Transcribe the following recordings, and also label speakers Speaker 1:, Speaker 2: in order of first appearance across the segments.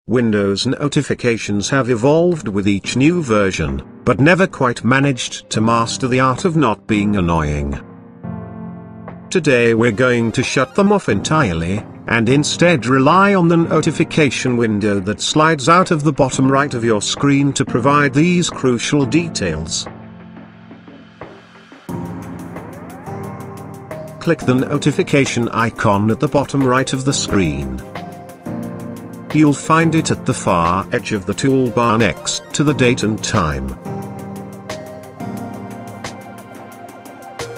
Speaker 1: Windows notifications have evolved with each new version, but never quite managed to master the art of not being annoying. Today we're going to shut them off entirely, and instead rely on the notification window that slides out of the bottom right of your screen to provide these crucial details. Click the notification icon at the bottom right of the screen. You'll find it at the far edge of the toolbar next to the date and time.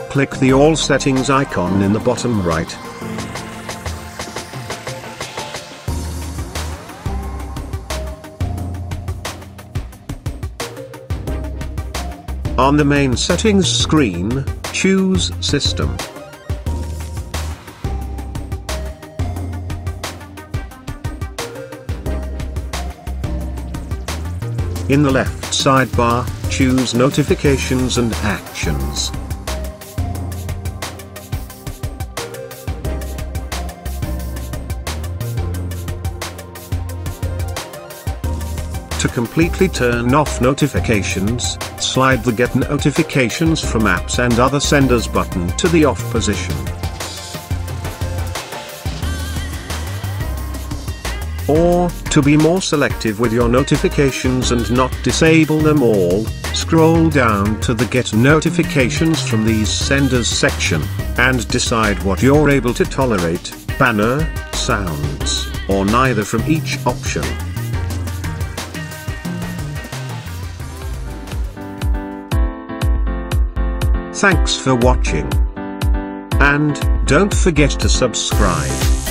Speaker 1: Click the All Settings icon in the bottom right. On the main settings screen, choose System. In the left sidebar, choose Notifications and Actions. To completely turn off notifications, slide the Get Notifications from Apps and Other Senders button to the off position. Or, to be more selective with your notifications and not disable them all, scroll down to the Get Notifications from These Senders section, and decide what you're able to tolerate, banner, sounds, or neither from each option. Thanks for watching. And don't forget to subscribe.